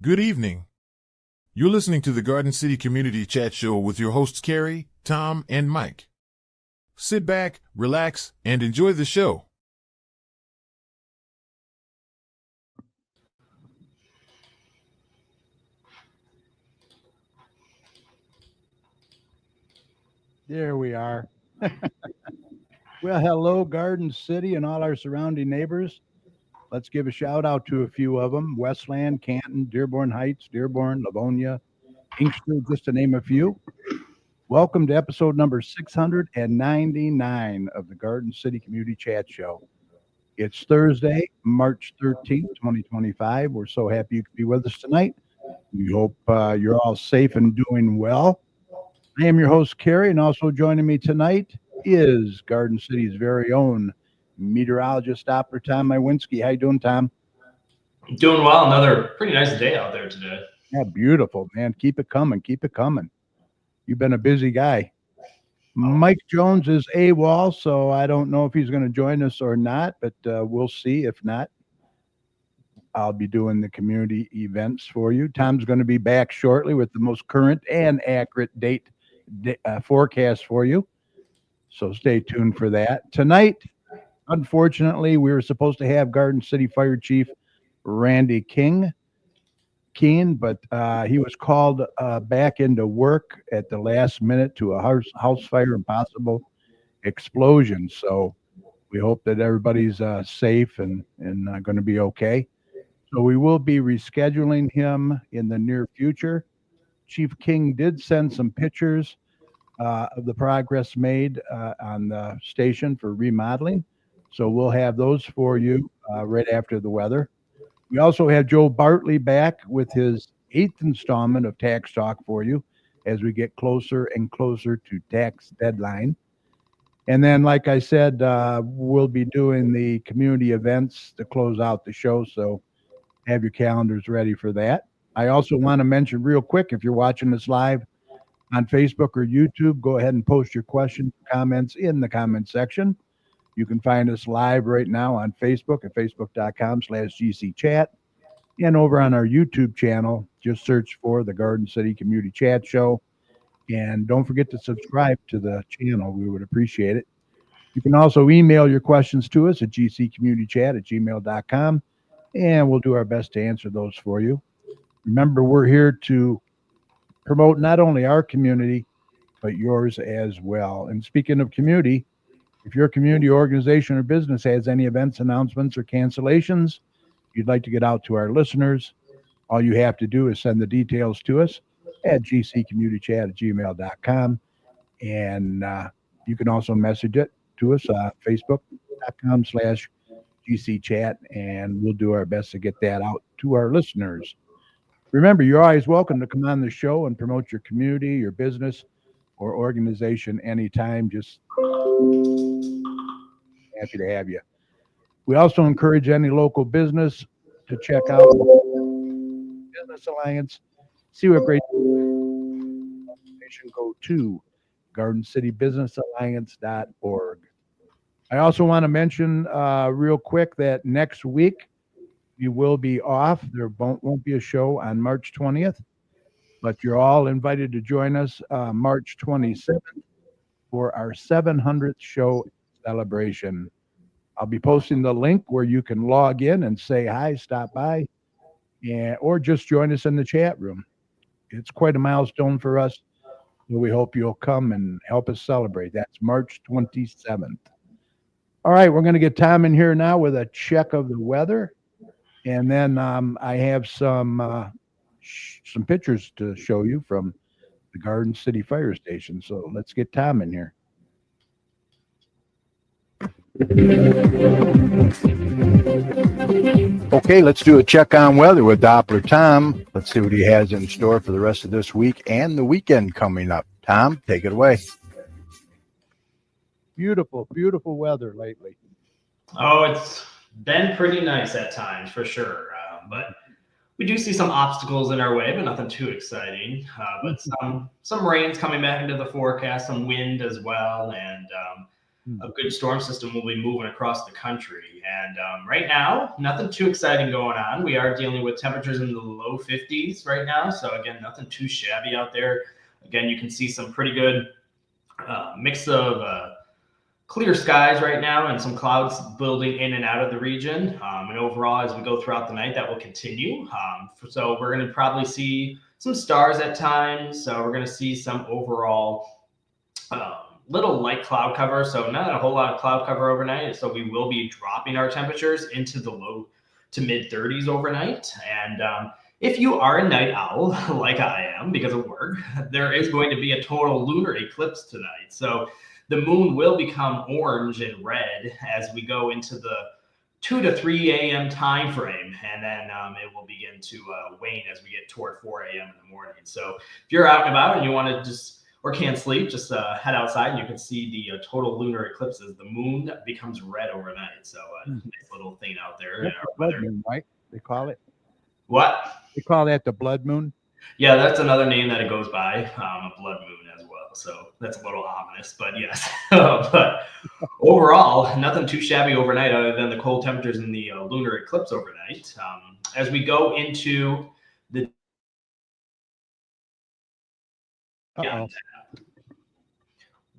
Good evening. You're listening to the Garden City Community Chat Show with your hosts Carrie, Tom, and Mike. Sit back, relax, and enjoy the show. There we are. Well, hello, Garden City and all our surrounding neighbors. Let's give a shout out to a few of them: Westland, Canton, Dearborn Heights, Dearborn, Livonia, Inkster, just to name a few. Welcome to episode number 699 of the Garden City Community Chat Show. It's Thursday, March 13th, 2025. We're so happy you could be with us tonight. We hope you're all safe and doing well. I am your host, Carrie, and also joining me tonight is Garden City's very own meteorologist, Opera Tom Iwinski. How you doing, Tom? Doing well. Another pretty nice day out there today. Yeah, beautiful, man. Keep it coming. Keep it coming. You've been a busy guy. Mike Jones is AWOL, so I don't know if he's going to join us or not, but we'll see. If not, I'll be doing the community events for you. Tom's going to be back shortly with the most current and accurate date forecast for you. So stay tuned for that. Tonight, unfortunately, we were supposed to have Garden City Fire Chief Randy Keene, but he was called back into work at the last minute to a house fire and possible explosion. So we hope that everybody's safe and going to be okay. So we will be rescheduling him in the near future. Chief King did send some pictures of the progress made on the station for remodeling. So we'll have those for you right after the weather. We also have Joe Bartley back with his 8th installment of Tax Talk for you as we get closer and closer to tax deadline. And then, like I said, we'll be doing the community events to close out the show. So have your calendars ready for that. I also want to mention real quick, if you're watching this live on Facebook or YouTube, go ahead and post your questions, comments in the comment section. You can find us live right now on Facebook at facebook.com/GCChat. And over on our YouTube channel, just search for the Garden City Community Chat Show. And don't forget to subscribe to the channel. We would appreciate it. You can also email your questions to us at gccommunitychat@gmail.com. And we'll do our best to answer those for you. Remember, we're here to promote not only our community, but yours as well. And speaking of community, if your community organization or business has any events, announcements, or cancellations you'd like to get out to our listeners, all you have to do is send the details to us at gccommunitychat@gmail.com. And you can also message it to us on facebook.com/GCChat, and we'll do our best to get that out to our listeners. Remember, you're always welcome to come on the show and promote your community, your business, or organization anytime. Just happy to have you. We also encourage any local business to check out Business Alliance. See what great information go to GardenCityBusinessAlliance.org. I also want to mention real quick that next week we will be off. There won't be a show on March 20th, but you're all invited to join us March 27th for our 700th show celebration. I'll be posting the link where you can log in and say hi, stop by, or just join us in the chat room. It's quite a milestone for us, so we hope you'll come and help us celebrate. That's March 27th. All right, we're going to get Tom in here now with a check of the weather. And then I have some pictures to show you from the Garden City Fire Station. So let's get Tom in here. Okay, let's do a check on weather with Doppler Tom. Let's see what he has in store for the rest of this week and the weekend coming up. Tom, take it away. Beautiful, beautiful weather lately. Oh, it's been pretty nice at times for sure. But we do see some obstacles in our way, but nothing too exciting. But some rain's coming back into the forecast, some wind as well. And a good storm system will be moving across the country. And right now, nothing too exciting going on. We are dealing with temperatures in the low 50s right now. So again, nothing too shabby out there. Again, you can see some pretty good mix of clear skies right now and some clouds building in and out of the region. And overall, as we go throughout the night, that will continue. So we're going to probably see some stars at times. So we're going to see some overall little light cloud cover. So not a whole lot of cloud cover overnight. So we will be dropping our temperatures into the low to mid 30s overnight. And if you are a night owl, like I am because of work, there is going to be a total lunar eclipse tonight. So the moon will become orange and red as we go into the 2 to 3 a.m. time frame, and then it will begin to wane as we get toward 4 a.m. in the morning. So if you're out and about and you want to just or can't sleep, just head outside and you can see the total lunar eclipses. The moon becomes red overnight. So nice little thing out there. That's the blood moon, right? They call it. What? They call that the blood moon. Yeah, that's another name that it goes by, a blood moon as well. So that's a little ominous, but yes. But overall, nothing too shabby overnight other than the cold temperatures in the lunar eclipse overnight. As we go into the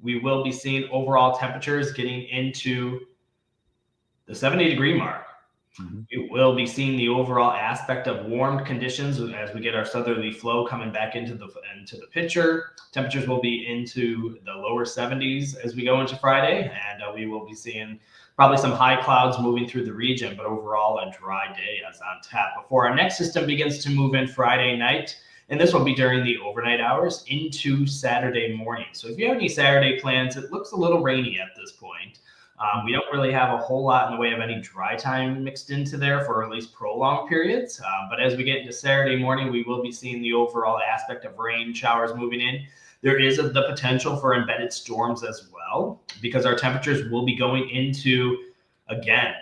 we will be seeing overall temperatures getting into the 70-degree mark. We will be seeing the overall aspect of warm conditions as we get our southerly flow coming back into the picture. Temperatures will be into the lower 70s as we go into Friday, and we will be seeing probably some high clouds moving through the region, but overall a dry day as on tap before our next system begins to move in Friday night. And this will be during the overnight hours into Saturday morning. So if you have any Saturday plans, it looks a little rainy at this point. We don't really have a whole lot in the way of any dry time mixed into there for at least prolonged periods. But as we get into Saturday morning, we will be seeing the overall aspect of rain showers moving in. There is the potential for embedded storms as well, because our temperatures will be going into, again,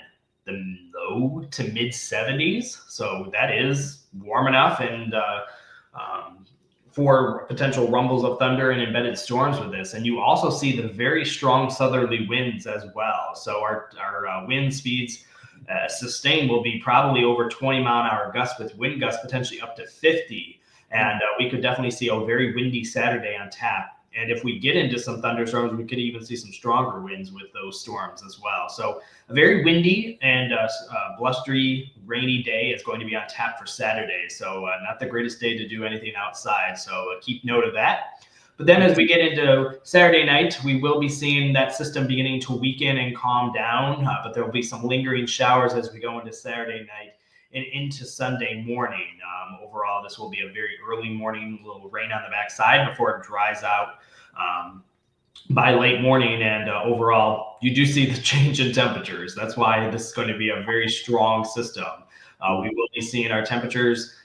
the low to mid 70s. So that is warm enough and for potential rumbles of thunder and embedded storms with this. And you also see the very strong southerly winds as well. So our wind speeds sustained will be probably over 20-mile-an-hour gusts with wind gusts potentially up to 50. And we could definitely see a very windy Saturday on tap. And if we get into some thunderstorms, we could even see some stronger winds with those storms as well. So a very windy and blustery, rainy day is going to be on tap for Saturday. So not the greatest day to do anything outside. So keep note of that. But then as we get into Saturday night, we will be seeing that system beginning to weaken and calm down. But there will be some lingering showers as we go into Saturday night and into Sunday morning. Overall, this will be a very early morning, a little rain on the backside before it dries out by late morning. And overall, you do see the change in temperatures. That's why this is going to be a very strong system. We will be seeing our temperatures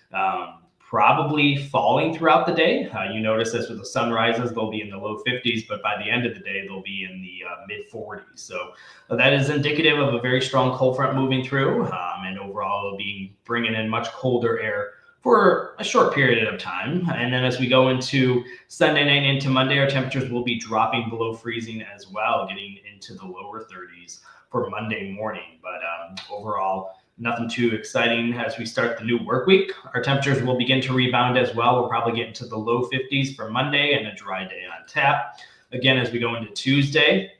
probably falling throughout the day. You notice this with the sunrises, they'll be in the low 50s, but by the end of the day, they'll be in the mid 40s. So that is indicative of a very strong cold front moving through, and overall it'll be bringing in much colder air for a short period of time. And then as we go into Sunday night into Monday, our temperatures will be dropping below freezing as well, getting into the lower 30s for Monday morning. But overall, nothing too exciting as we start the new work week. Our temperatures will begin to rebound as well. We'll probably get into the low 50s for Monday and a dry day on tap. Again, as we go into Tuesday,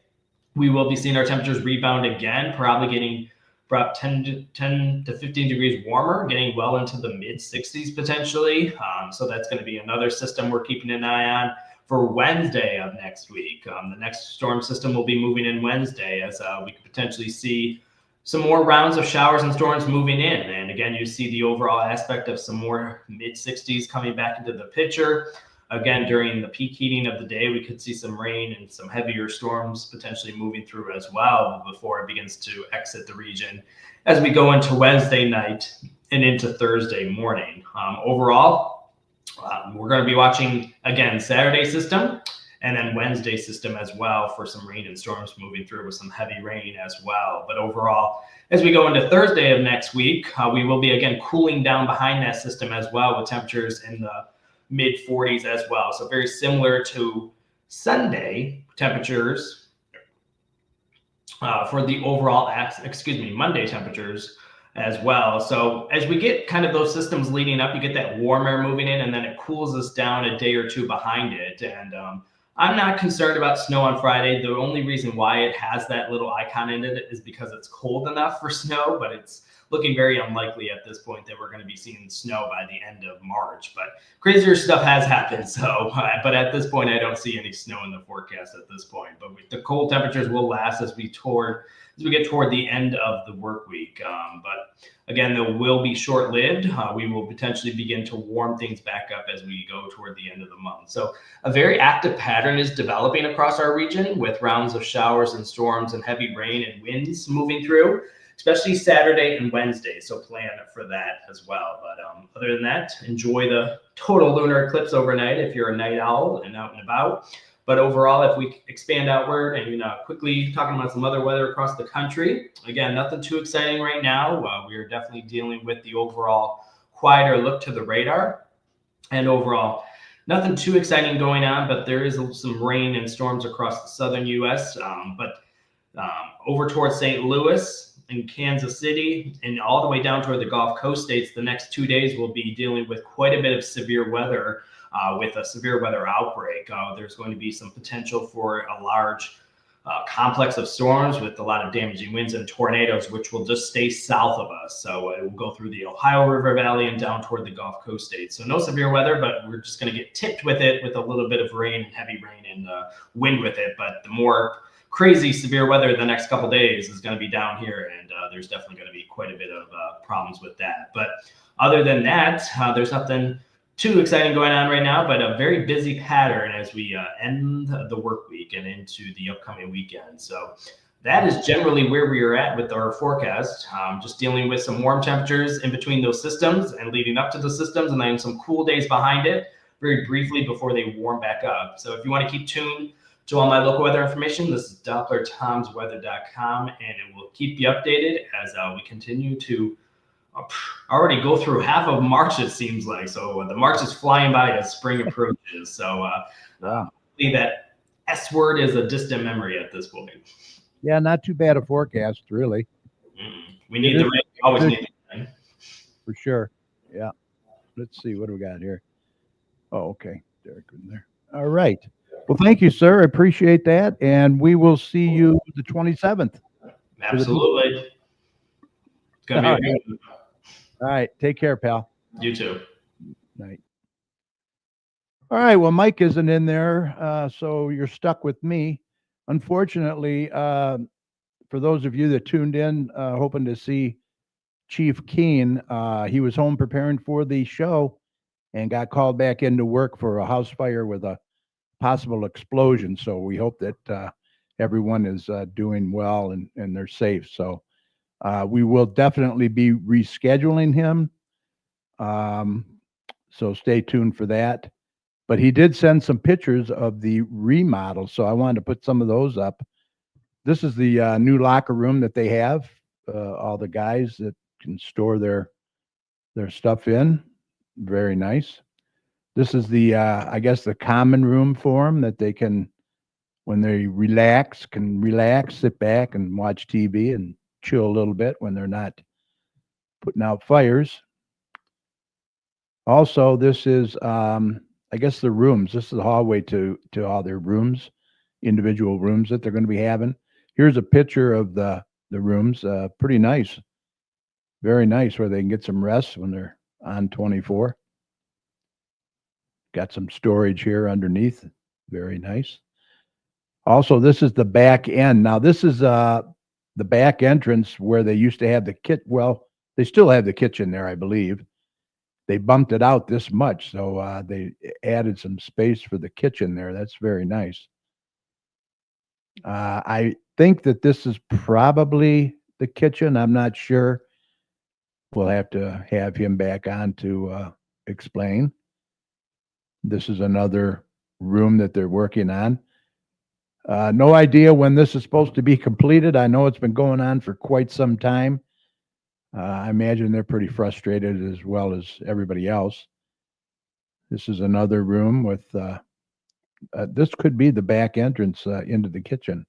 we will be seeing our temperatures rebound again, probably getting about 10 to 15 degrees warmer, getting well into the mid 60s potentially. So that's going to be another system we're keeping an eye on for Wednesday of next week. The next storm system will be moving in Wednesday as we could potentially see some more rounds of showers and storms moving in. And again, you see the overall aspect of some more mid 60s coming back into the picture. Again, during the peak heating of the day, we could see some rain and some heavier storms potentially moving through as well before it begins to exit the region as we go into Wednesday night and into Thursday morning. Overall, we're going to be watching, again, Saturday system and then Wednesday system as well for some rain and storms moving through with some heavy rain as well. But overall, as we go into Thursday of next week, we will be, again, cooling down behind that system as well with temperatures in the mid 40s as well. So very similar to Sunday temperatures for the overall, Monday temperatures as well. So as we get kind of those systems leading up, you get that warm air moving in, and then it cools us down a day or two behind it. And I'm not concerned about snow on Friday. The only reason why it has that little icon in it is because it's cold enough for snow, but it's looking very unlikely at this point that we're going to be seeing snow by the end of March. But crazier stuff has happened. So, but at this point, I don't see any snow in the forecast at this point. But the cold temperatures will last as we get toward the end of the work week. But again, they will be short-lived. We will potentially begin to warm things back up as we go toward the end of the month. So a very active pattern is developing across our region with rounds of showers and storms and heavy rain and winds moving through, especially Saturday and Wednesday. So plan for that as well. But other than that, enjoy the total lunar eclipse overnight if you're a night owl and out and about. But overall, if we expand outward and quickly talking about some other weather across the country, again, nothing too exciting right now. We are definitely dealing with the overall quieter look to the radar. And overall, nothing too exciting going on, but there is some rain and storms across the southern U.S. Over towards St. Louis and Kansas City and all the way down toward the Gulf Coast states, the next 2 days will be dealing with quite a bit of severe weather with a severe weather outbreak. There's going to be some potential for a large complex of storms with a lot of damaging winds and tornadoes, which will just stay south of us. So it will go through the Ohio River Valley and down toward the Gulf Coast states. So no severe weather, but we're just going to get tipped with it with a little bit of rain and heavy rain and wind with it. But the more crazy severe weather the next couple days is going to be down here, and there's definitely going to be quite a bit of problems with that. But other than that, there's nothing too exciting going on right now, but a very busy pattern as we end the work week and into the upcoming weekend. So that is generally where we are at with our forecast. Just dealing with some warm temperatures in between those systems and leading up to the systems, and then some cool days behind it very briefly before they warm back up. So if you want to keep tuned to all my local weather information, this is DopplerTomsWeather.com, and it will keep you updated as we continue to already go through half of March, it seems like. So the March is flying by as spring approaches. So that S word is a distant memory at this point. Yeah, not too bad a forecast, really. We need the rain. We always need the rain. For sure. Yeah. Let's see. What do we got here? Oh, okay. Derek in there. All right. Well, thank you, sir. I appreciate that. And we will see you the 27th. Absolutely. It's going to be a good one. All right. Take care, pal. You too. Night. All right. Well, Mike isn't in there, so you're stuck with me. Unfortunately, for those of you that tuned in, hoping to see Chief Keen, he was home preparing for the show and got called back into work for a house fire with a possible explosion. So we hope that everyone is doing well and they're safe. So we will definitely be rescheduling him. So stay tuned for that. But he did send some pictures of the remodel. So I wanted to put some of those up. This is the new locker room that they have. All the guys that can store their stuff in. Very nice. This is the, I guess, the common room for them that they can, when they can relax, sit back and watch TV and chill a little bit when they're not putting out fires. Also, this is, I guess, the rooms. This is the hallway to all their rooms, individual rooms that they're going to be having. Here's a picture of the rooms. Pretty nice. Very nice, where they can get some rest when they're on 24. Got some storage here underneath. Very nice. Also, this is the back end. Now, this is the back entrance where they used to have the kit. Well, they still have the kitchen there, I believe. They bumped it out this much, so they added some space for the kitchen there. That's very nice. I think that this is probably the kitchen. I'm not sure. We'll have to have him back on to explain. This is another room that they're working on. No idea when this is supposed to be completed. I know it's been going on for quite some time. I imagine they're pretty frustrated as well as everybody else. This is another room with, this could be the back entrance into the kitchen.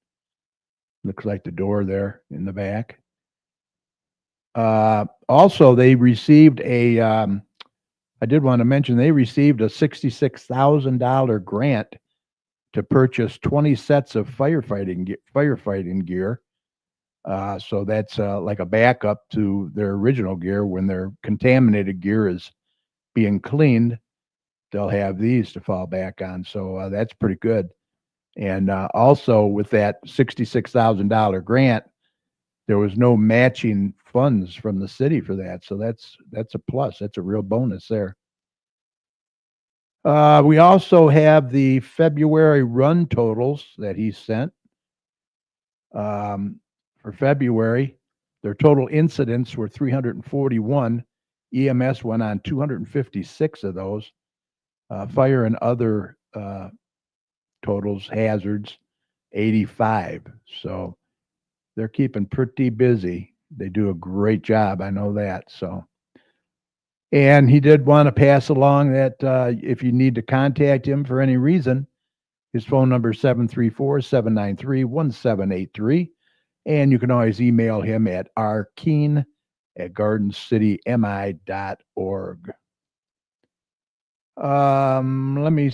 Looks like the door there in the back. Also, they received I did want to mention they received a $66,000 grant to purchase 20 sets of firefighting gear. So that's like a backup to their original gear. When their contaminated gear is being cleaned, they'll have these to fall back on. So that's pretty good. And also with that $66,000 grant, there was no matching funds from the city for that. So that's a plus. That's a real bonus there. We also have the February run totals that he sent. For February, their total incidents were 341. EMS went on 256 of those. Fire and other totals, hazards, 85. So they're keeping pretty busy. They do a great job. I know that. So, and he did want to pass along that if you need to contact him for any reason, his phone number is 734-793-1783. And you can always email him at rkeen@gardencitymi.org. Let me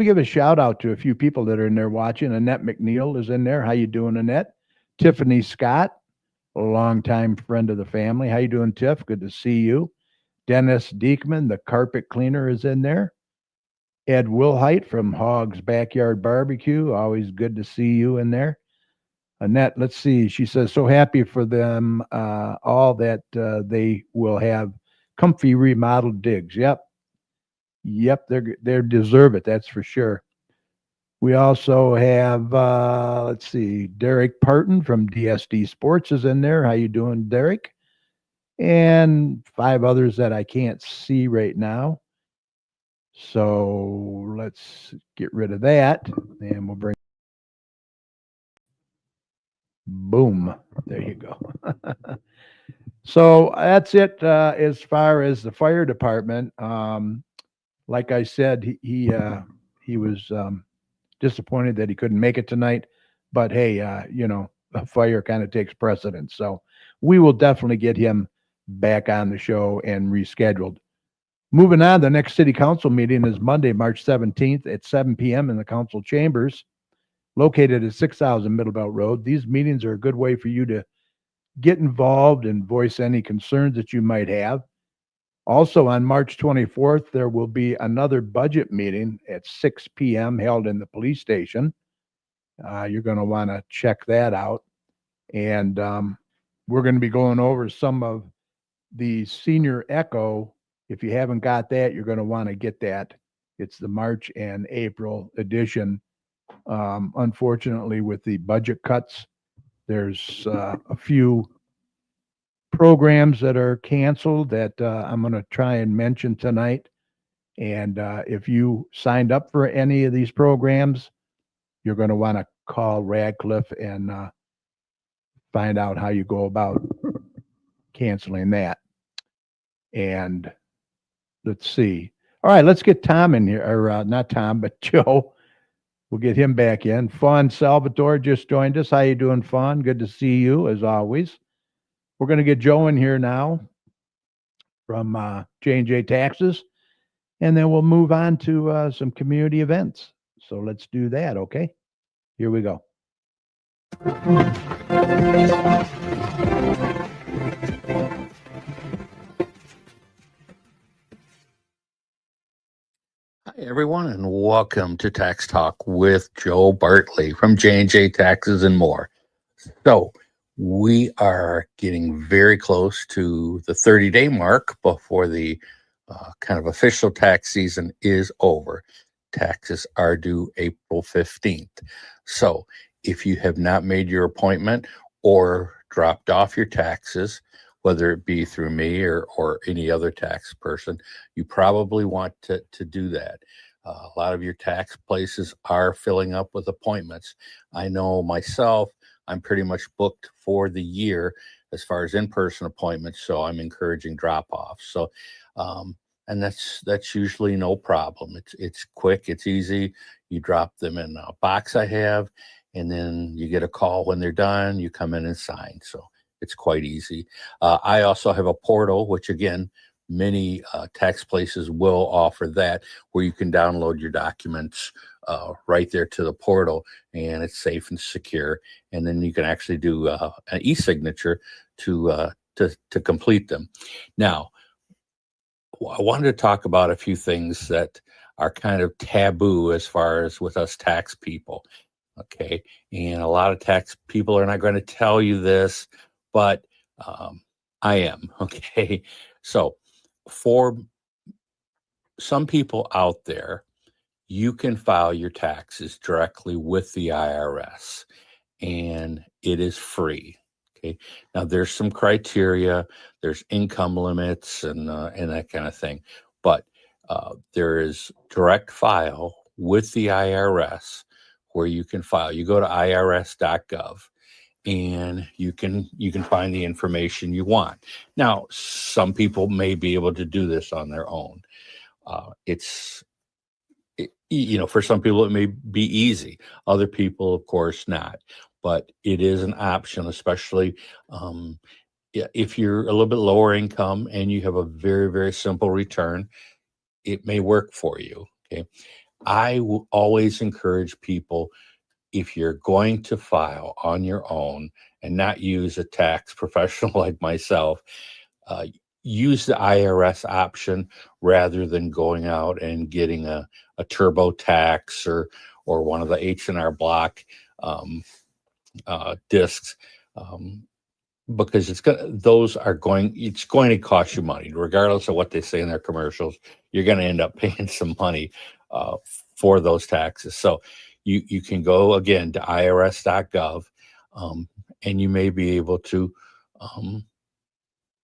give a shout out to a few people that are in there watching. Annette McNeil is in there. How you doing, Annette? Tiffany Scott, a longtime friend of the family. How you doing, Tiff? Good to see you. Dennis Diekman, the carpet cleaner, is in there. Ed Wilhite from Hogg's Backyard Barbecue. Always good to see you in there. Annette, let's see. She says, so happy for them all that they will have comfy remodeled digs. Yep, they deserve it. That's for sure. We also have, let's see, Derek Parton from DSD Sports is in there. How you doing, Derek? And 5 others that I can't see right now. So let's get rid of that, and we'll bring. Boom. There you go. So that's it as far as the fire department. Like I said, he was disappointed that he couldn't make it tonight. But hey, a fire kind of takes precedence. So we will definitely get him back on the show and rescheduled. Moving on, the next city council meeting is Monday, March 17th at 7 p.m. in the council chambers, located at 6000 Middlebelt Road. These meetings are a good way for you to get involved and voice any concerns that you might have. Also on March 24th, there will be another budget meeting at 6 p.m. held in the police station. You're going to want to check that out. And we're going to be going over some of the Senior Echo. If you haven't got that, you're going to want to get that. It's the March and April edition. Unfortunately, with the budget cuts, there's a few programs that are canceled that I'm going to try and mention tonight. And if you signed up for any of these programs, you're going to want to call Radcliffe and find out how you go about canceling that. And let's see. All right, let's get Tom in here, or not Tom, but Joe. We'll get him back in. Fawn Salvatore just joined us. How you doing, Fawn? Good to see you, as always. We're going to get Joe in here now from J&J Taxes, and then we'll move on to some community events. So let's do that, okay? Here we go. Hi, everyone, and welcome to Tax Talk with Joe Bartley from J&J Taxes and More. So we are getting very close to the 30-day mark before the kind of official tax season is over. Taxes are due April 15th. So if you have not made your appointment or dropped off your taxes, whether it be through me or any other tax person, you probably want to do that. A lot of your tax places are filling up with appointments. I know myself, I'm pretty much booked for the year as far as in-person appointments, so I'm encouraging drop-offs. So, and that's usually no problem. It's quick, it's easy. You drop them in a box I have, and then you get a call when they're done. You come in and sign. So it's quite easy. I also have a portal, which again, many tax places will offer that, where you can download your documents right there to the portal, and it's safe and secure. And then you can actually do an e-signature to complete them. Now, I wanted to talk about a few things that are kind of taboo as far as with us tax people. Okay. And a lot of tax people are not going to tell you this, but I am. Okay. So for some people out there, you can file your taxes directly with the IRS, and it is free. Okay. Now there's some criteria, there's income limits and that kind of thing, but there is direct file with the IRS where you can file. You go to irs.gov and you can find the information you want. Now, some people may be able to do this on their own. For some people it may be easy. Other people, of course, not. But it is an option, especially if you're a little bit lower income and you have a very, very simple return. It may work for you. Okay. I will always encourage people, if you're going to file on your own and not use a tax professional like myself, use the IRS option rather than going out and getting a TurboTax or one of the H&R Block discs, because it's going to cost you money, regardless of what they say in their commercials. You're going to end up paying some money for those taxes. So you can go again to irs.gov, and you may be able to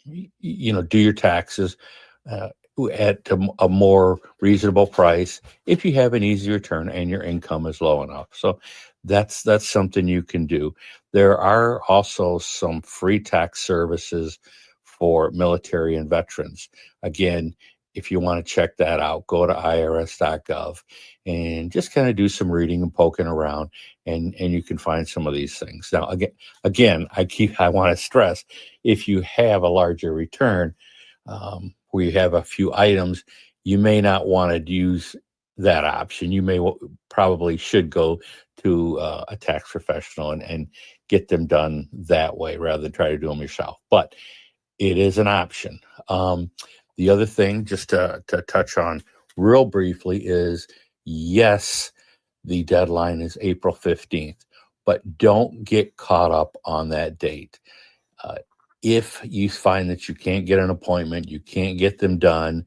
do your taxes at a more reasonable price if you have an easy return and your income is low enough. So that's something you can do. There are also some free tax services for military and veterans. Again, if you want to check that out, go to irs.gov and just kind of do some reading and poking around, and you can find some of these things. Now, again, I want to stress, if you have a larger return, where you have a few items, you may not want to use that option. You may probably should go to a tax professional and get them done that way rather than try to do them yourself. But it is an option. The other thing, just to touch on real briefly, is yes, the deadline is April 15th, but don't get caught up on that date. If you find that you can't get an appointment, you can't get them done,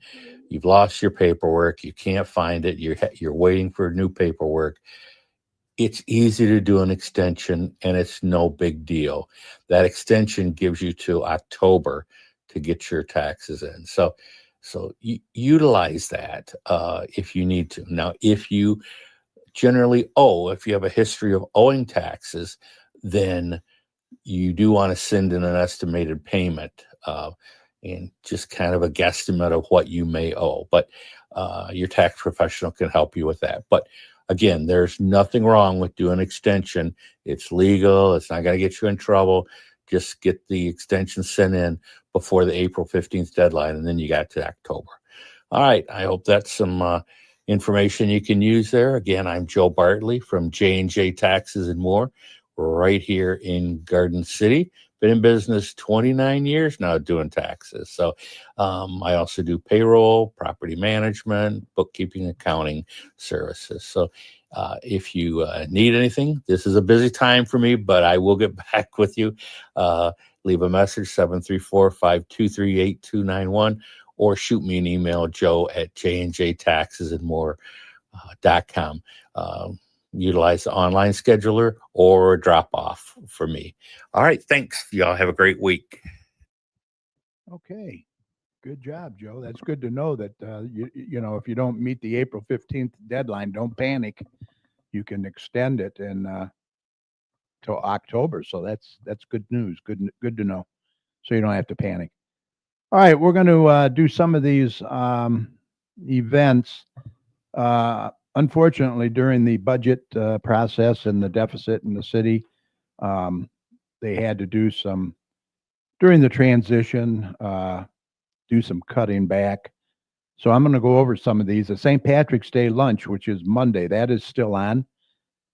you've lost your paperwork, you can't find it, you're waiting for new paperwork, it's easy to do an extension and it's no big deal. That extension gives you to October to get your taxes in. So utilize that if you need to. Now, if you generally if you have a history of owing taxes, then you do want to send in an estimated payment and just kind of a guesstimate of what you may owe. But your tax professional can help you with that. But again, there's nothing wrong with doing extension. It's legal. It's not going to get you in trouble. Just get the extension sent in before the April 15th deadline, and then you got to October. All right. I hope that's some information you can use there. Again, I'm Joe Bartley from J&J Taxes and More, right here in Garden City. Been in business 29 years now doing taxes. So I also do payroll, property management, bookkeeping, accounting services. So if you need anything, this is a busy time for me, but I will get back with you. Leave a message, 734-523-8291, or shoot me an email, joe@jnjtaxesandmore.com. Utilize the online scheduler or drop off for me. All right. Thanks. Y'all have a great week. Okay. Good job, Joe. That's good to know that, if you don't meet the April 15th deadline, don't panic. You can extend it till October. So that's good news. Good to know. So you don't have to panic. All right. We're going to do some of these events. unfortunately, during the budget process and the deficit in the city, they had to do some, during the transition, do some cutting back. So I'm going to go over some of these. The St. Patrick's Day lunch, which is Monday, that is still on.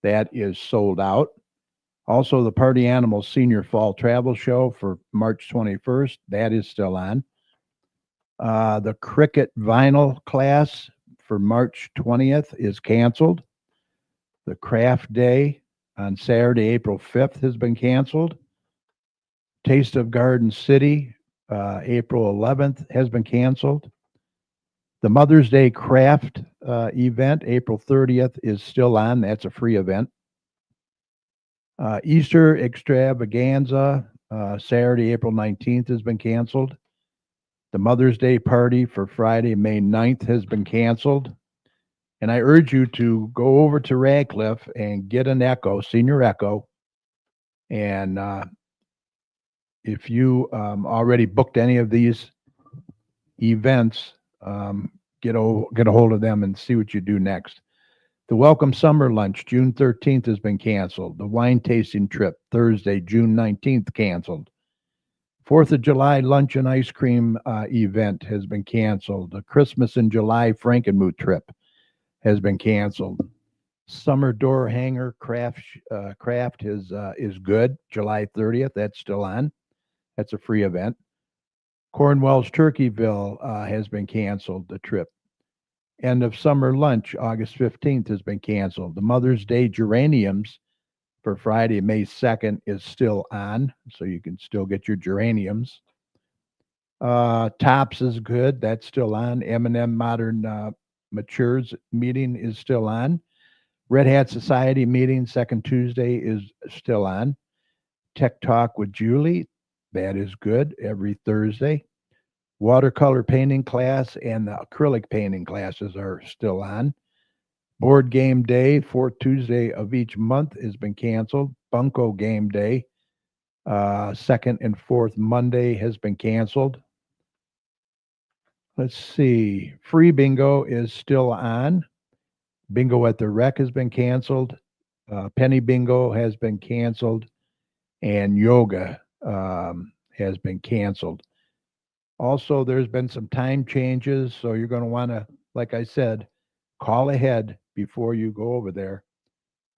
That is sold out. Also, the Party Animals Senior Fall Travel Show for March 21st, that is still on. The Cricket Vinyl class for March 20th is canceled. The Craft Day on Saturday, April 5th has been canceled. Taste of Garden City, April 11th has been canceled. The Mother's Day Craft event, April 30th, is still on. That's a free event. Easter Extravaganza, Saturday, April 19th, has been canceled. The Mother's Day Party for Friday, May 9th, has been canceled. And I urge you to go over to Radcliffe and get an Echo, Senior Echo. And if you already booked any of these events, get a hold of them and see what you do next. The Welcome Summer Lunch, June 13th, has been canceled. The Wine Tasting Trip, Thursday, June 19th, canceled. 4th of July Lunch and Ice Cream event has been canceled. The Christmas in July Frankenmuth trip has been canceled. Summer Door Hanger Craft is good, July 30th. That's still on. That's a free event. Cornwell's Turkeyville has been canceled, the trip. End of Summer Lunch, August 15th, has been canceled. The Mother's Day Geraniums for Friday, May 2nd, is still on, so you can still get your geraniums. Tops is good. That's still on. M&M Modern Matures meeting is still on. Red Hat Society meeting, second Tuesday, is still on. Tech Talk with Julie, that is good, every Thursday. Watercolor painting class and the acrylic painting classes are still on. Board Game Day, fourth Tuesday of each month, has been canceled. Bunko Game Day, second and fourth Monday, has been canceled. Let's see. Free Bingo is still on. Bingo at the Rec has been canceled. Penny Bingo has been canceled. And yoga has been canceled. Also, there's been some time changes, so you're going to want to, like I said, call ahead before you go over there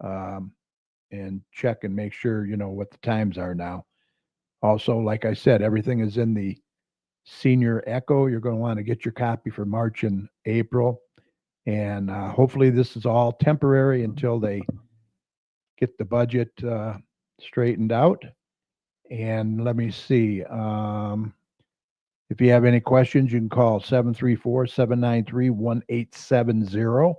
and check and make sure you know what the times are now. Also, like I said, everything is in the Senior Echo. You're going to want to get your copy for March and April. And hopefully this is all temporary until they get the budget straightened out. And let me see. If you have any questions, you can call 734-793-1870.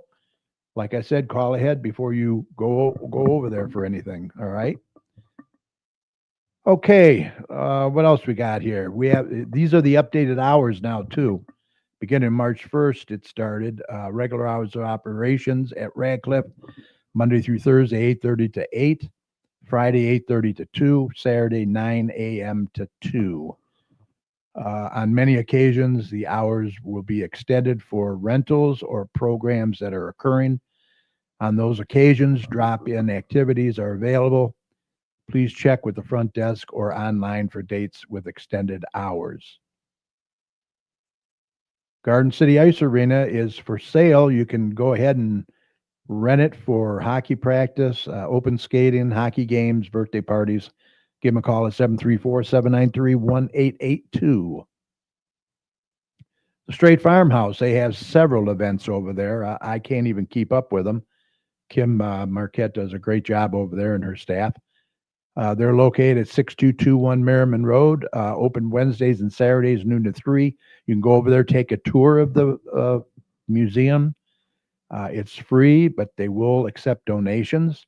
Like I said, call ahead before you go over there for anything. All right. Okay. What else we got here? These are the updated hours now too. Beginning March 1st, it started regular hours of operations at Radcliffe, Monday through Thursday, 8:30 to 8, Friday 8:30 to 2, Saturday 9 a.m. to 2. On many occasions, the hours will be extended for rentals or programs that are occurring. On those occasions, drop-in activities are available. Please check with the front desk or online for dates with extended hours. Garden City Ice Arena is for sale. You can go ahead and rent it for hockey practice, open skating, hockey games, birthday parties. Give them a call at 734-793-1882. The Straight Farmhouse, they have several events over there. I can't even keep up with them. Kim Marquette does a great job over there and her staff. They're located at 6221 Merriman Road, open Wednesdays and Saturdays, noon to 3. You can go over there, take a tour of the museum. It's free, but they will accept donations.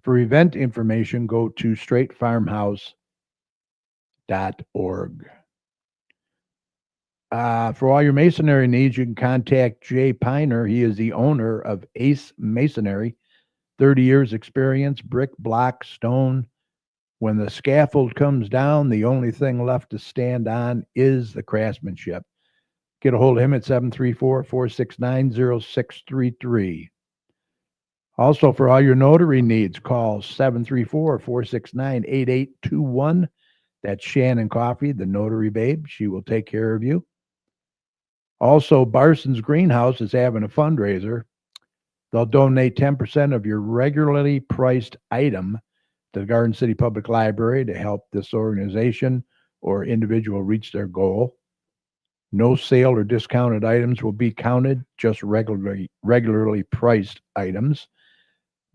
For event information, go to straightfarmhouse.org. For all your masonry needs, you can contact Jay Piner. He is the owner of Ace Masonry, 30 years experience, brick, block, stone. When the scaffold comes down, the only thing left to stand on is the craftsmanship. Get a hold of him at 734-469-0633. Also, for all your notary needs, call 734-469-8821. That's Shannon Coffey, the notary babe. She will take care of you. Also, Barson's Greenhouse is having a fundraiser. They'll donate 10% of your regularly priced item to the Garden City Public Library to help this organization or individual reach their goal. No sale or discounted items will be counted, just regularly priced items.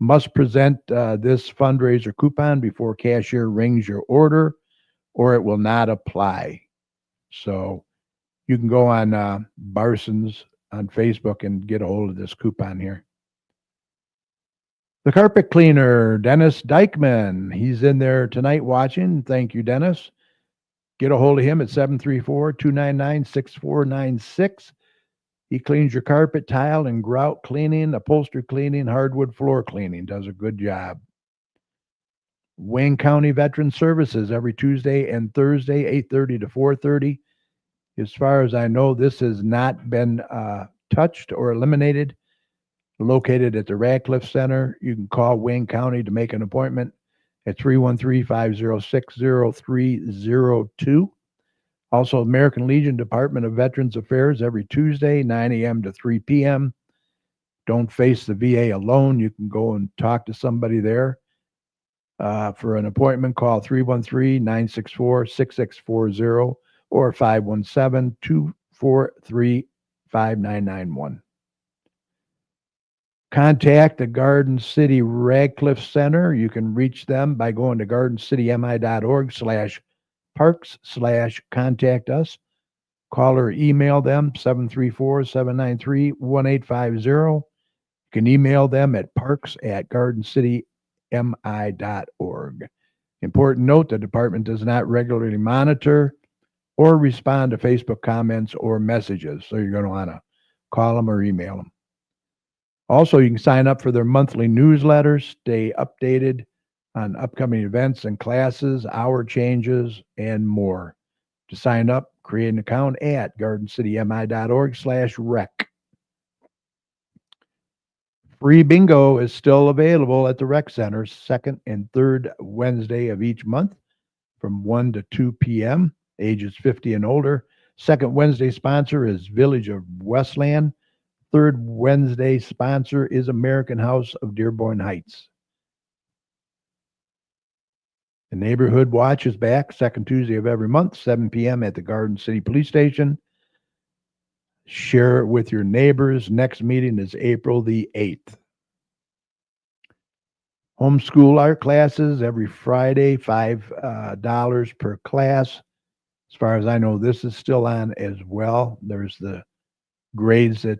Must present this fundraiser coupon before cashier rings your order, or it will not apply. So you can go on Barson's on Facebook and get a hold of this coupon here. The carpet cleaner, Dennis Dykman. He's in there tonight watching. Thank you, Dennis. Get a hold of him at 734-299-6496. He cleans your carpet, tile, and grout cleaning, upholstery cleaning, hardwood floor cleaning. Does a good job. Wayne County Veteran Services every Tuesday and Thursday, 8:30 to 4:30. As far as I know, this has not been touched or eliminated. Located at the Radcliffe Center. You can call Wayne County to make an appointment at 313-506-0302. Also, American Legion Department of Veterans Affairs every Tuesday, 9 a.m. to 3 p.m. Don't face the VA alone. You can go and talk to somebody there. For an appointment, call 313-964-6640 or 517-243-5991. Contact the Garden City Radcliffe Center. You can reach them by going to gardencitymi.org/parks/contact us. Call or email them 734-793-1850. You can email them at parks@gardencitymi.org. Important note, the department does not regularly monitor or respond to Facebook comments or messages, so you're going to want to call them or email them. Also, you can sign up for their monthly newsletter, stay updated on upcoming events and classes, hour changes, and more. To sign up, create an account at gardencitymi.org/rec. Free bingo is still available at the Rec Center, second and third Wednesday of each month from 1 to 2 p.m., ages 50 and older. Second Wednesday sponsor is Village of Westland. Third Wednesday sponsor is American House of Dearborn Heights. The Neighborhood Watch is back second Tuesday of every month, 7 p.m. at the Garden City Police Station. Share it with your neighbors. Next meeting is April the 8th. Homeschool art classes every Friday, $5 per class. As far as I know, this is still on as well. There's the grades that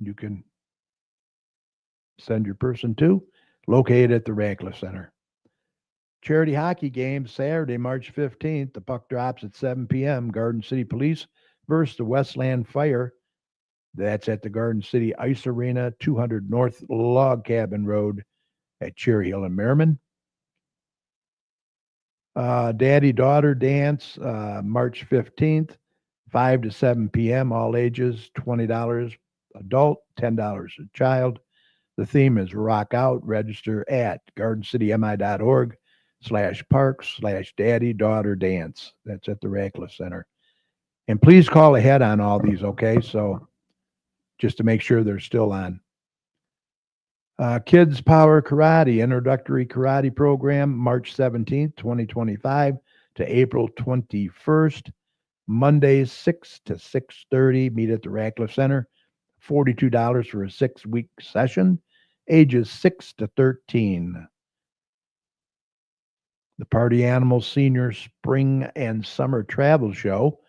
you can send your person to, located at the Radcliffe Center. Charity hockey game Saturday, March 15th. The puck drops at 7 p.m. Garden City Police versus the Westland Fire. That's at the Garden City Ice Arena, 200 North Log Cabin Road at Cherry Hill and Merriman. Daddy-daughter dance, March 15th, 5 to 7 p.m., all ages, $20 adult, $10 a child. The theme is Rock Out. Register at gardencitymi.org/parks/daddy-daughter dance. That's at the Radcliffe Center. And please call ahead on all these, okay? So just to make sure they're still on. Kids Power Karate, introductory karate program, March 17th, 2025 to April 21st. Mondays, 6 to 6:30. Meet at the Radcliffe Center. $42 for a 6-week session. Ages 6 to 13. The Party Animals Senior Spring and Summer Travel Show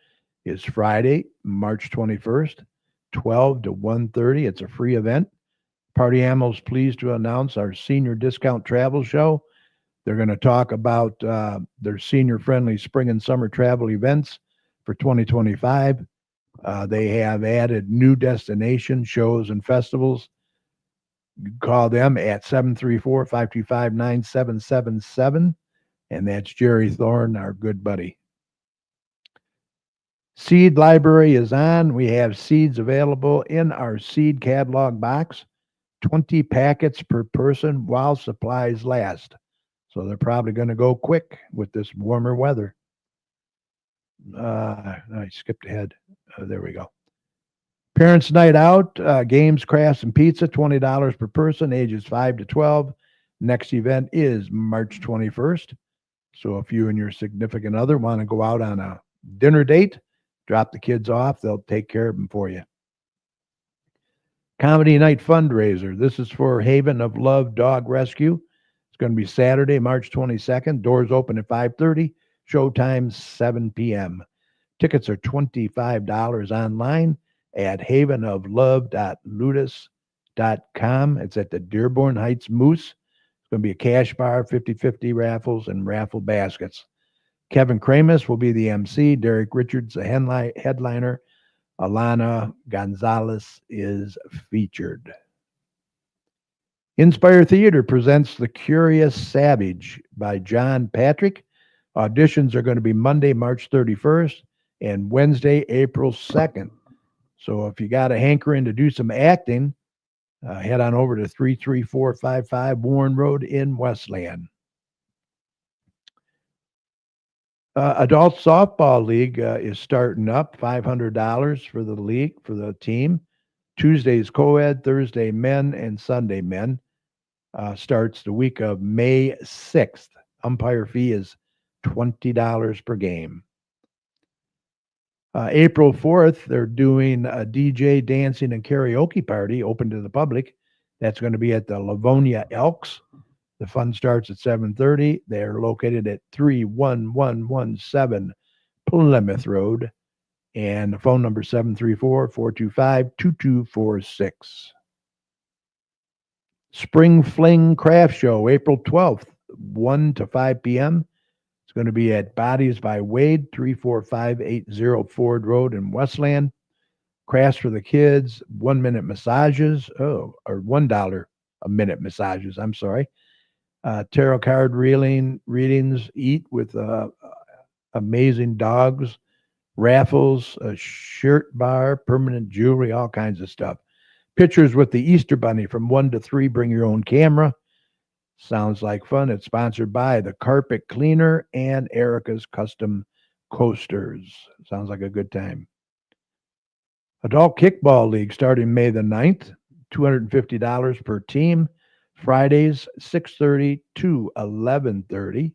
is Friday, March 21st, 12 to 1:30. It's a free event. Party Animals pleased to announce our senior discount travel show. They're going to talk about their senior-friendly spring and summer travel events for 2025. They have added new destination shows and festivals. You can call them at 734-525-9777, and that's Jerry Thorne, our good buddy. Seed library is on. We have seeds available in our seed catalog box. 20 packets per person while supplies last. So they're probably going to go quick with this warmer weather. I skipped ahead. There we go. Parents' night out, games, crafts, and pizza, $20 per person, ages 5 to 12. Next event is March 21st. So if you and your significant other want to go out on a dinner date, drop the kids off. They'll take care of them for you. Comedy Night Fundraiser. This is for Haven of Love Dog Rescue. It's going to be Saturday, March 22nd. Doors open at 5:30. Showtime 7 p.m. Tickets are $25 online at havenoflove.ludus.com. It's at the Dearborn Heights Moose. It's going to be a cash bar, 50-50 raffles, and raffle baskets. Kevin Kramus will be the MC. Derek Richards, the headliner. Alana Gonzalez is featured. Inspire Theater presents The Curious Savage by John Patrick. Auditions are going to be Monday, March 31st and Wednesday, April 2nd. So if you got a hankering to do some acting, head on over to 33455 Warren Road in Westland. Adult Softball League is starting up, $500 for the league, for the team. Tuesday's co-ed, Thursday men, and Sunday men. Starts the week of May 6th. Umpire fee is $20 per game. April 4th, they're doing a DJ dancing and karaoke party open to the public. That's going to be at the Livonia Elks. The fun starts at 7:30. They're located at 31117 Plymouth Road. And the phone number is 734-425-2246. Spring Fling Craft Show, April 12th, 1 to 5 p.m. It's going to be at Bodies by Wade, 34580 Ford Road in Westland. Crafts for the kids, 1-minute massages, or $1 a minute massages, I'm sorry. Tarot card readings, eat with amazing dogs, raffles, a shirt bar, permanent jewelry, all kinds of stuff. Pictures with the Easter Bunny from 1 to 3. Bring your own camera. Sounds like fun. It's sponsored by the Carpet Cleaner and Erica's Custom Coasters. Sounds like a good time. Adult Kickball League starting May the 9th, $250 per team. Fridays, 6:30 to 11:30.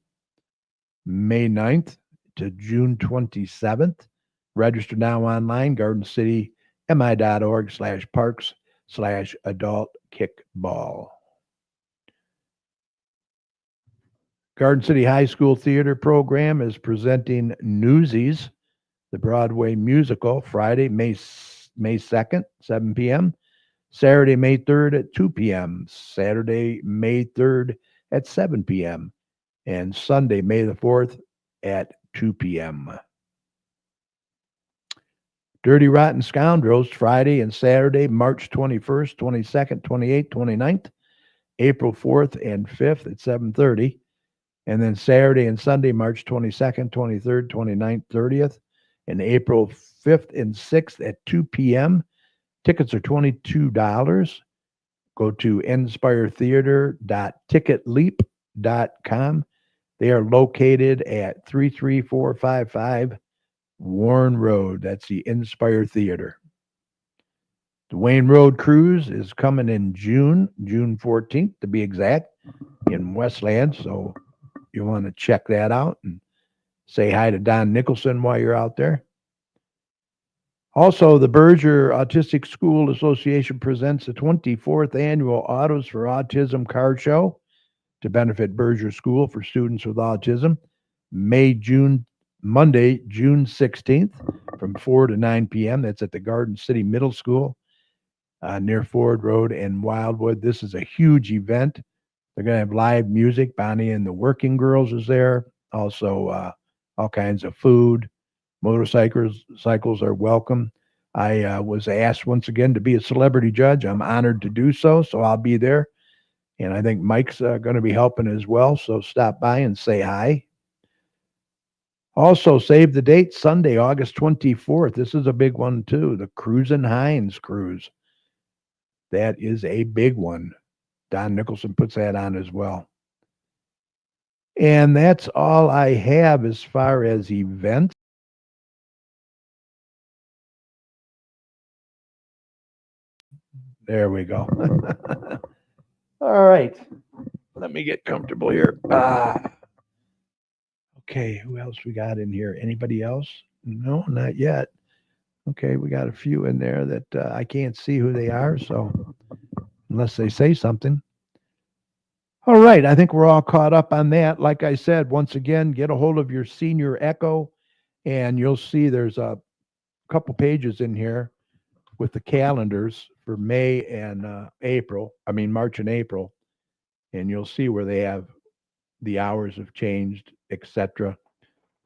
May 9th to June 27th. Register now online, gardencity.mi.org/parks/adult kickball. Garden City High School Theater Program is presenting Newsies, the Broadway musical, Friday, May 2nd, 7 p.m. Saturday, May 3rd at 2 p.m. Saturday, May 3rd at 7 p.m. And Sunday, May the 4th at 2 p.m. Dirty Rotten Scoundrels, Friday and Saturday, March 21st, 22nd, 28th, 29th, April 4th and 5th at 7:30. And then Saturday and Sunday, March 22nd, 23rd, 29th, 30th, and April 5th and 6th at 2 p.m. Tickets are $22. Go to inspiretheater.ticketleap.com. They are located at 33455 Warren Road. That's the Inspire Theater. The Wayne Road Cruise is coming in June 14th to be exact, in Westland. So you want to check that out and say hi to Don Nicholson while you're out there. Also, the Berger Autistic School Association presents the 24th annual Autos for Autism car show to benefit Berger School for students with autism. Monday, June 16th from 4 to 9 p.m. That's at the Garden City Middle School near Ford Road and Wildwood. This is a huge event. They're going to have live music. Bonnie and the Working Girls is there. Also, all kinds of food. Motorcycles are welcome. I was asked once again to be a celebrity judge. I'm honored to do so, so I'll be there. And I think Mike's going to be helping as well, so stop by and say hi. Also, save the date, Sunday, August 24th. This is a big one, too, the Cruisin' Hines Cruise. That is a big one. Don Nicholson puts that on as well. And that's all I have as far as events. There we go. All right. Let me get comfortable here. Okay, who else we got in here? Anybody else? No, not yet. Okay, we got a few in there that I can't see who they are, so unless they say something. All right, I think we're all caught up on that. Like I said, once again, get a hold of your senior echo, and you'll see there's a couple pages in here with the calendars for May and March and April, and you'll see where they have the hours have changed, etc.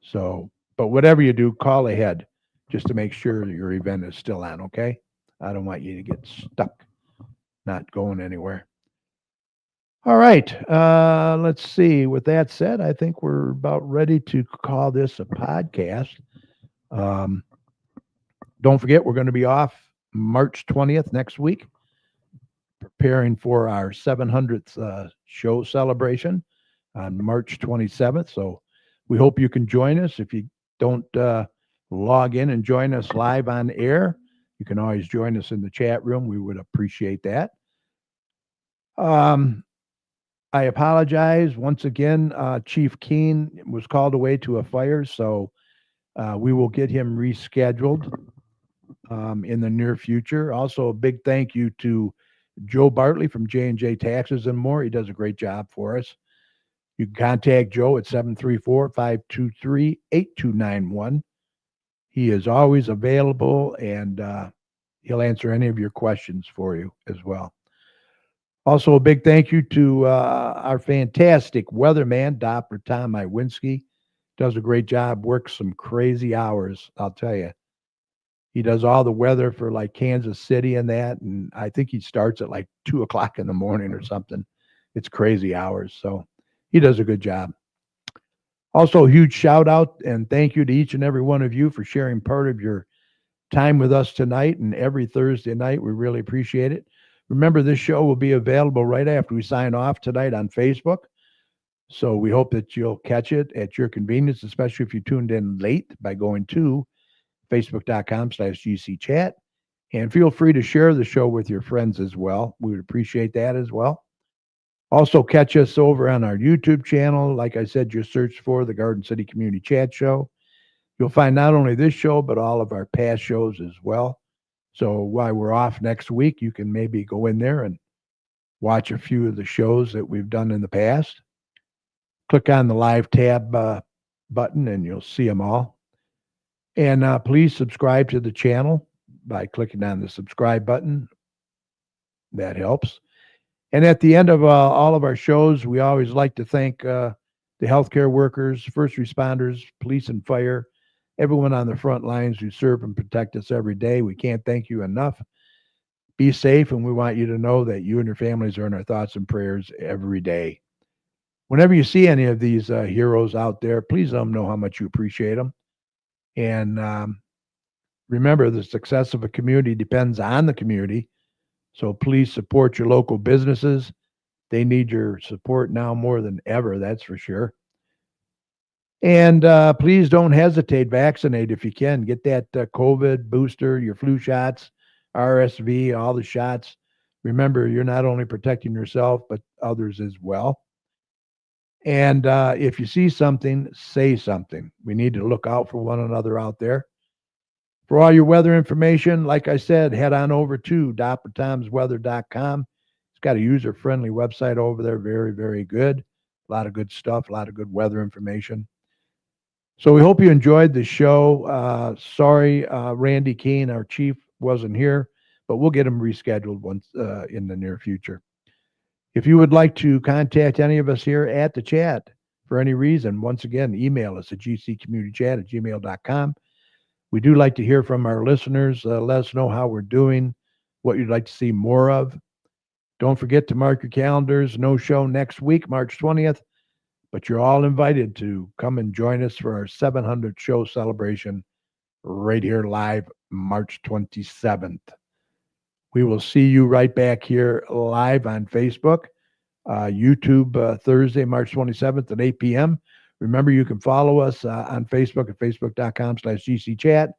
So, but whatever you do, call ahead just to make sure your event is still on, okay? I don't want you to get stuck not going anywhere. All right, let's see. With that said, I think we're about ready to call this a podcast. Don't forget, we're going to be off March 20th next week, preparing for our 700th show celebration on March 27th. So we hope you can join us. If you don't log in and join us live on air, you can always join us in the chat room. We would appreciate that. I apologize once again. Chief Keene was called away to a fire, so we will get him rescheduled in the near future. Also, a big thank you to Joe Bartley from J&J Taxes and More. He does a great job for us. You can contact Joe at 734-523-8291. He is always available, and he'll answer any of your questions for you as well. Also, a big thank you to our fantastic weatherman, Dr. Tom Iwinski. Does a great job, works some crazy hours, I'll tell you. He does all the weather for like Kansas City and that, and I think he starts at like 2 o'clock in the morning or something. It's crazy hours, so he does a good job. Also, a huge shout out and thank you to each and every one of you for sharing part of your time with us tonight and every Thursday night. We really appreciate it. Remember, this show will be available right after we sign off tonight on Facebook. So we hope that you'll catch it at your convenience, especially if you tuned in late by going to facebook.com/GCChat. And feel free to share the show with your friends as well. We would appreciate that as well. Also, catch us over on our YouTube channel. Like I said, just search for the Garden City Community Chat Show. You'll find not only this show, but all of our past shows as well. So while we're off next week, you can maybe go in there and watch a few of the shows that we've done in the past. Click on the live tab button and you'll see them all. And please subscribe to the channel by clicking on the subscribe button. That helps. And at the end of all of our shows, we always like to thank the healthcare workers, first responders, police and fire, everyone on the front lines who serve and protect us every day. We can't thank you enough. Be safe, and we want you to know that you and your families are in our thoughts and prayers every day. Whenever you see any of these heroes out there, please let them know how much you appreciate them. And remember, the success of a community depends on the community. So please support your local businesses. They need your support now more than ever, that's for sure. And please don't hesitate. Vaccinate if you can. Get that COVID booster, your flu shots, RSV, all the shots. Remember, you're not only protecting yourself, but others as well. And if you see something, say something. We need to look out for one another out there. For all your weather information, like I said, head on over to drtomsweather.com. It's got a user-friendly website over there. Very, very good. A lot of good stuff, a lot of good weather information. So we hope you enjoyed the show. Sorry, Randy Keene, our chief, wasn't here, but we'll get him rescheduled once in the near future. If you would like to contact any of us here at the chat for any reason, once again, email us at gccommunitychat@gmail.com. We do like to hear from our listeners. Let us know how we're doing, what you'd like to see more of. Don't forget to mark your calendars. No show next week, March 20th. But you're all invited to come and join us for our 700th show celebration right here live March 27th. We will see you right back here live on Facebook, YouTube, Thursday, March 27th at 8 p.m. Remember, you can follow us on Facebook at facebook.com/GCChat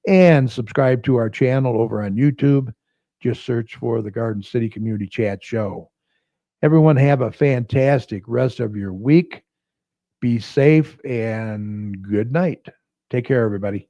and subscribe to our channel over on YouTube. Just search for the Garden City Community Chat Show. Everyone have a fantastic rest of your week. Be safe and good night. Take care, everybody.